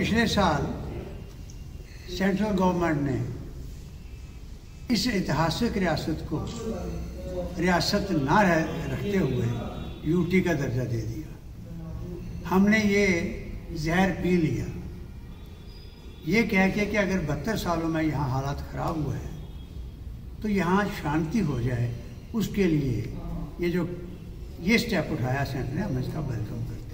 पिछले साल central government ने इस ऐतिहासिक रियासत को रियासत ना रखते हुए यूटी का दर्जा दे दिया। हमने ये जहर पी लिया, ये कह के कि अगर 72 सालों में यहाँ हालात ख़राब हुए हैं तो यहाँ शांति हो जाए, उसके लिए ये स्टेप उठाया सेंटर ने, हम इसका वेलकम करते हैं।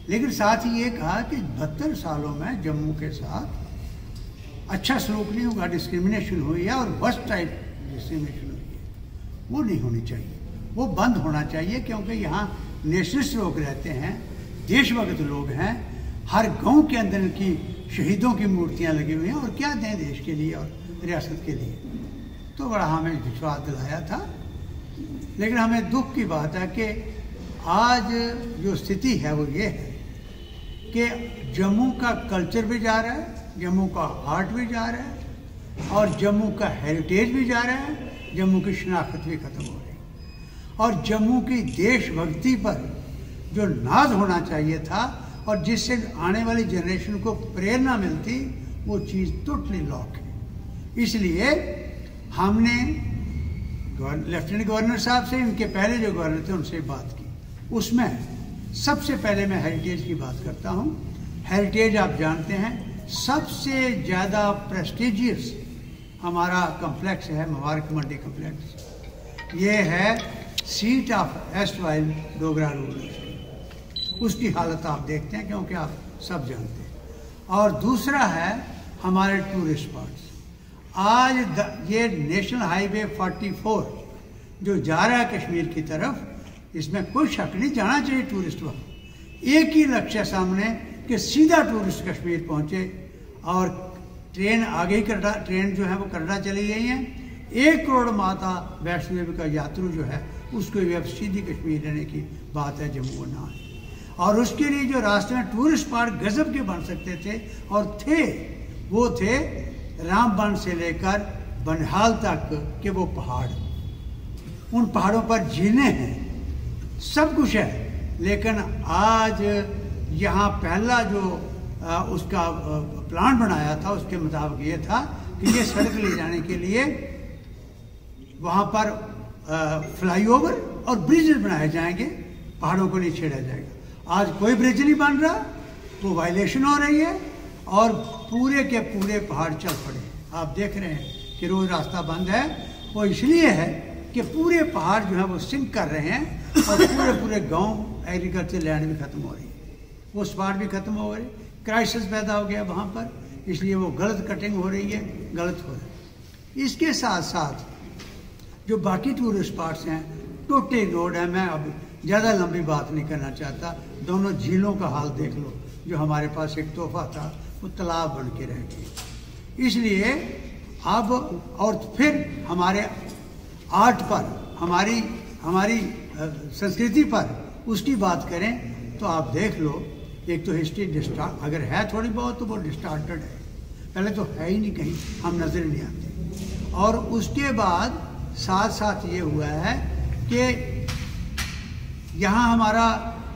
लेकिन साथ ही ये कहा कि 72 सालों में जम्मू के साथ अच्छा सलूक नहीं होगा, डिस्क्रिमिनेशन हुई है और वर्स्ट टाइप डिस्क्रिमिनेशन हुई है, वो नहीं होनी चाहिए, वो बंद होना चाहिए। क्योंकि यहाँ नेशनलिस्ट लोग रहते हैं, देशभक्त लोग हैं, हर गांव के अंदर इनकी शहीदों की मूर्तियाँ लगी हुई हैं, और क्या दें देश के लिए और रियासत के लिए। तो बड़ा हमें विश्वास दिलाया था। लेकिन हमें दुख की बात है कि आज जो स्थिति है वो ये है कि जम्मू का कल्चर भी जा रहा है, जम्मू का आर्ट भी जा रहा है, और जम्मू का हेरिटेज भी जा रहा है, जम्मू की शनाख्त भी ख़त्म हो रही है। और जम्मू की देशभक्ति पर जो नाज होना चाहिए था और जिससे आने वाली जनरेशन को प्रेरणा मिलती, वो चीज़ टोटली लॉक है। इसलिए हमने लेफ्टिनेंट गवर्नर साहब से, इनके पहले जो गवर्नर थे उनसे बात की। उसमें सबसे पहले मैं हेरिटेज की बात करता हूँ। हेरिटेज आप जानते हैं सबसे ज़्यादा प्रेस्टिजियस हमारा कम्प्लेक्स है, मुबारक मंडी कम्प्लेक्स। ये है सीट ऑफ एस्टवाइल डोगरा रूलर्स। उसकी हालत आप देखते हैं क्योंकि आप सब जानते हैं। और दूसरा है हमारे टूरिस्ट स्पॉट्स। आज ये नेशनल हाईवे 44 जो जा रहा है कश्मीर की तरफ, इसमें कोई शक नहीं, जाना चाहिए टूरिस्ट वहाँ। एक ही लक्ष्य सामने कि सीधा टूरिस्ट कश्मीर पहुँचे, और ट्रेन आगे ही ट्रेन जो है वो कनाडा चली गई है। 1 करोड़ माता वैष्णो देवी का यात्रु जो है उसको भी अब सीधी कश्मीर रहने की बात है, जम्मू ना है। और उसके लिए जो रास्ते में टूरिस्ट स्पॉट गजब के बन सकते थे और थे, वो थे रामबन से लेकर बनहाल तक के वो पहाड़। उन पहाड़ों पर झीलें हैं, सब कुछ है। लेकिन आज यहाँ पहला जो उसका प्लान बनाया था, उसके मुताबिक ये था कि ये सड़क ले जाने के लिए वहाँ पर फ्लाईओवर और ब्रिजेस बनाए जाएंगे, पहाड़ों को नहीं छेड़ा जाएगा। आज कोई ब्रिज नहीं बन रहा, वो वायलेशन हो रही है, और पूरे के पूरे पहाड़ चल पड़े। आप देख रहे हैं कि रोज रास्ता बंद है। वो इसलिए है कि पूरे पहाड़ जो है वो सिंक कर रहे हैं, और पूरे गांव एग्रीकल्चर लैंड भी खत्म हो रही है, वो स्पॉट भी खत्म हो रही, क्राइसिस पैदा हो गया वहाँ पर। इसलिए वो गलत कटिंग हो रही है, गलत हो रहा है। इसके साथ साथ जो बाकी टूरिस्ट स्पॉट्स हैं, टोटे रोड है। मैं अब ज़्यादा लंबी बात नहीं करना चाहता। दोनों झीलों का हाल देख लो, जो हमारे पास एक तोहफा था वो तालाब बन के रह गई। इसलिए अब, और फिर हमारे आर्ट पर, हमारी संस्कृति पर उसकी बात करें तो आप देख लो, एक तो हिस्ट्री अगर है थोड़ी बहुत तो वो डिस्टार्टेड है, पहले तो है ही नहीं, कहीं हम नजर नहीं आते। और उसके बाद साथ साथ ये हुआ है कि यहाँ हमारा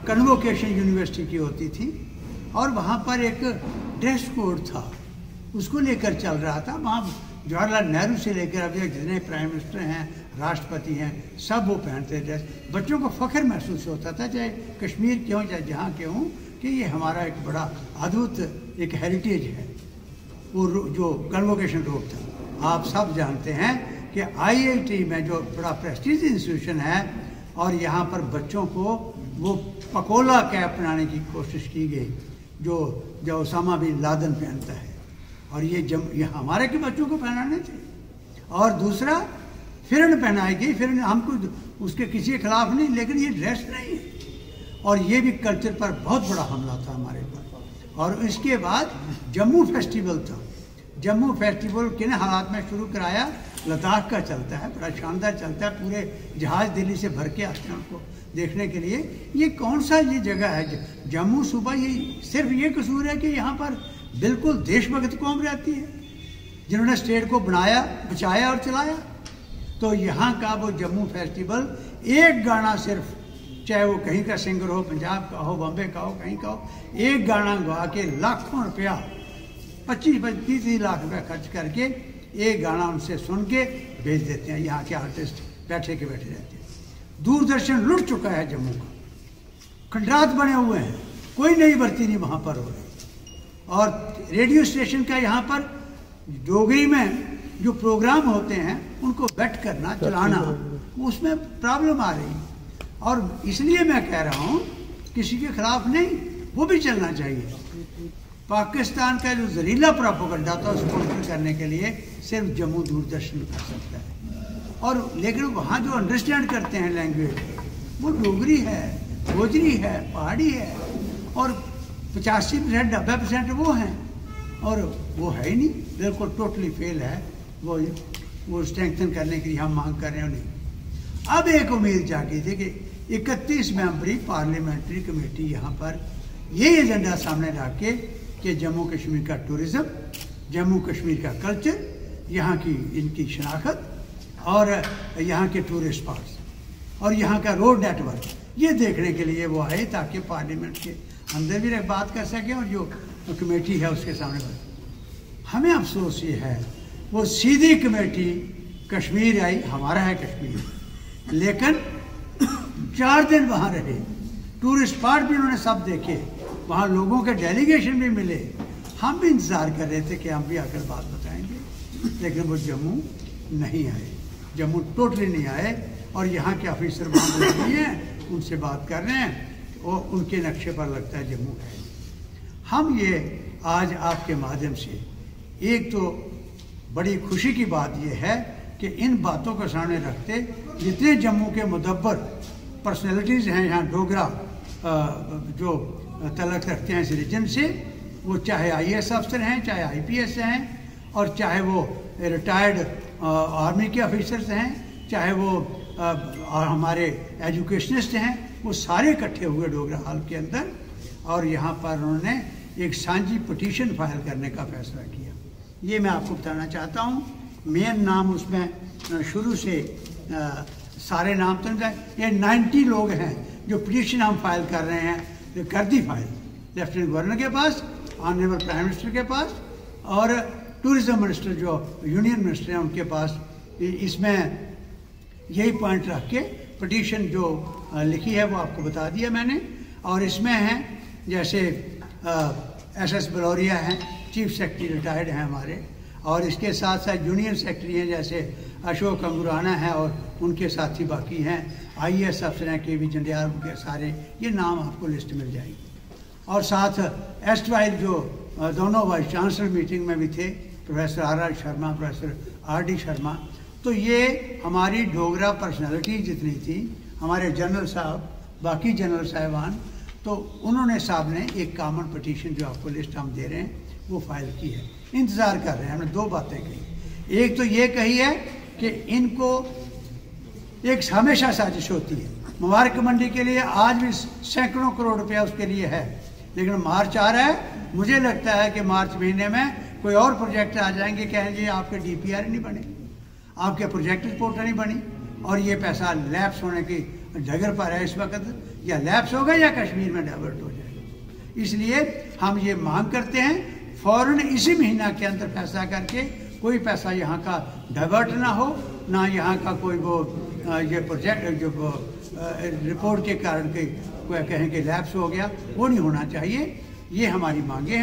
कन्वोकेशन यूनिवर्सिटी की होती थी, और वहाँ पर एक ड्रेस कोड था, उसको लेकर चल रहा था। वहाँ जवाहरलाल नेहरू से लेकर अभी जितने प्राइम मिनिस्टर हैं, राष्ट्रपति हैं, सब वो पहनते ड्रेस। बच्चों को फख्र महसूस होता था, चाहे कश्मीर के हों चाहे जहाँ के हों, कि ये हमारा एक बड़ा अद्भुत एक हेरिटेज है। वो जो कन्वोकेशन रोड था, आप सब जानते हैं कि IIT में जो बड़ा प्रेस्टीज इंस्टीट्यूशन है, और यहाँ पर बच्चों को वो पकोला कैप बनाने की कोशिश की गई, जो ओसामा बिन लादेन पहनता है, और ये हमारे के बच्चों को पहनाने थे। और दूसरा फिरन पहनाई गई। फिरन हमको उसके किसी के खिलाफ नहीं, लेकिन ये ड्रेस नहीं है, और ये भी कल्चर पर बहुत बड़ा हमला था हमारे पर। और इसके बाद जम्मू फेस्टिवल था। जम्मू फेस्टिवल किन हालात में शुरू कराया, लद्दाख का चलता है, बड़ा शानदार चलता है, पूरे जहाज़ दिल्ली से भर के आते हैं उनको देखने के लिए। ये कौन सा ये जगह है जम्मू सूबा? ये सिर्फ ये कसूर है कि यहाँ पर बिल्कुल देशभक्त कौम रहती है, जिन्होंने स्टेट को बनाया, बचाया और चलाया। तो यहाँ का वो जम्मू फेस्टिवल एक गाना सिर्फ चाहे वो कहीं का सिंगर हो, पंजाब का हो, बॉम्बे का हो, कहीं का हो, एक गाना गा के लाखों रुपया 25-30 लाख रुपया खर्च करके एक गाना उनसे सुन के भेज देते हैं। यहाँ के आर्टिस्ट बैठे के बैठे रहते हैं। दूरदर्शन लुट चुका है जम्मू का, खंडरात बने हुए हैं, कोई नई भर्ती नहीं वहाँ पर हो रही। और रेडियो स्टेशन का यहाँ पर डोगरी में जो प्रोग्राम होते हैं उनको बैठ करना चलाना, उसमें प्रॉब्लम आ रही। और इसलिए मैं कह रहा हूँ किसी के खिलाफ नहीं, वो भी चलना चाहिए। पाकिस्तान का जो जहरीला प्रोपेगेंडा था उसको काउंटर करने के लिए सिर्फ जम्मू दूरदर्शन कर सकता है। और लेकिन वहाँ जो अंडरस्टैंड करते हैं लैंग्वेज, वो डोगरी है, गोजरी है, पहाड़ी है, और 85% 90% वो हैं, और वो है ही नहीं, बिल्कुल टोटली फेल है। वो स्ट्रेंथन करने के लिए हम मांग कर रहे हैं नहीं। अब एक उम्मीद जागी थी कि 31 मेंबरी पार्लियामेंट्री कमेटी यहाँ पर ये एजेंडा सामने रख के कि जम्मू कश्मीर का टूरिज्म, जम्मू कश्मीर का कल्चर, यहाँ की इनकी शनाख्त और यहाँ के टूरिस्ट स्पॉट्स और यहाँ का रोड नेटवर्क, ये देखने के लिए वो आए ताकि पार्लियामेंट के अंदर भी बात कर सकें और जो कमेटी है उसके सामने। हमें अफसोस ये है वो सीधी कमेटी कश्मीर आई, हमारा है कश्मीर, लेकिन 4 दिन वहाँ रहे, टूरिस्ट स्पॉट भी उन्होंने सब देखे, वहाँ लोगों के डेलीगेशन भी मिले। हम भी इंतज़ार कर रहे थे कि हम भी आकर बात बताएंगे, लेकिन वो जम्मू नहीं आए, जम्मू टोटली नहीं आए। और यहाँ के ऑफिसर वहाँ नहीं हैं, उनसे बात कर रहे हैं और उनके नक्शे पर लगता है जम्मू है। हम ये आज आपके माध्यम से एक तो बड़ी खुशी की बात यह है कि इन बातों को सामने रखते जितने जम्मू के मुदब्बर पर्सनैलिटीज़ हैं यहाँ डोगरा जो तलक रखते हैं इस रीजन से, वो चाहे IAS अफसर हैं, चाहे IPS हैं, और चाहे वो रिटायर्ड आर्मी के ऑफिसर्स हैं, चाहे वो हमारे एजुकेशनिस्ट हैं, वो सारे इकट्ठे हुए डोगरा हॉल के अंदर। और यहाँ पर उन्होंने एक सांझी पिटीशन फाइल करने का फैसला किया। ये मैं आपको बताना चाहता हूँ। मेन नाम उसमें शुरू से सारे नाम तो ये 90 लोग हैं जो पिटीशन हम फाइल कर रहे हैं, जो कर दी फाइल लेफ्टिनेंट गवर्नर के पास, ऑनरेबल प्राइम मिनिस्टर के पास और टूरिज्म मिनिस्टर जो यूनियन मिनिस्टर हैं उनके पास। इसमें यही पॉइंट रख के पिटीशन जो लिखी है वो आपको बता दिया मैंने। और इसमें है जैसे SS बलौरिया हैं, चीफ सेक्रेटरी रिटायर्ड हैं हमारे, और इसके साथ साथ जूनियर सेक्रेटरी हैं जैसे अशोक अंगुराना है और उनके साथी बाकी हैं, IAS अफसर हैं KV जंडियाल, उनके सारे ये नाम आपको लिस्ट मिल जाएगी। और साथ एस्टवाइल जो दोनों वाइस चांसलर मीटिंग में भी थे, professor RR Sharma, professor RD Sharma. तो ये हमारी डोगरा पर्सनैलिटी जितनी थी, हमारे जनरल साहब, बाकी जनरल साहिबान, तो उन्होंने साहब ने एक कॉमन पिटीशन जो आपको लिस्ट हम दे रहे हैं वो फाइल की है। इंतज़ार कर रहे हैं। हमने 2 बातें कही। एक तो ये कही है कि इनको एक हमेशा साजिश होती है, मुबारक मंडी के लिए आज भी सैकड़ों करोड़ रुपया उसके लिए है, लेकिन मार्च आ रहा है, मुझे लगता है कि मार्च महीने में कोई और प्रोजेक्ट आ जाएंगे, कहेंगे आपके DPR नहीं बने, आपके प्रोजेक्ट रिपोर्ट नहीं बनी, और ये पैसा लैप्स होने की डगर पर है इस वक्त, या लैप्स होगा या कश्मीर में डाइवर्ट हो जाएगा। इसलिए हम ये मांग करते हैं फौरन इसी महीना के अंदर फैसला करके कोई पैसा यहाँ का डाइवर्ट ना हो, ना यहाँ का कोई वो ये प्रोजेक्ट जो रिपोर्ट के कारण के कोई कहें कि लैप्स हो गया, वो नहीं होना चाहिए। ये हमारी मांगे हैं।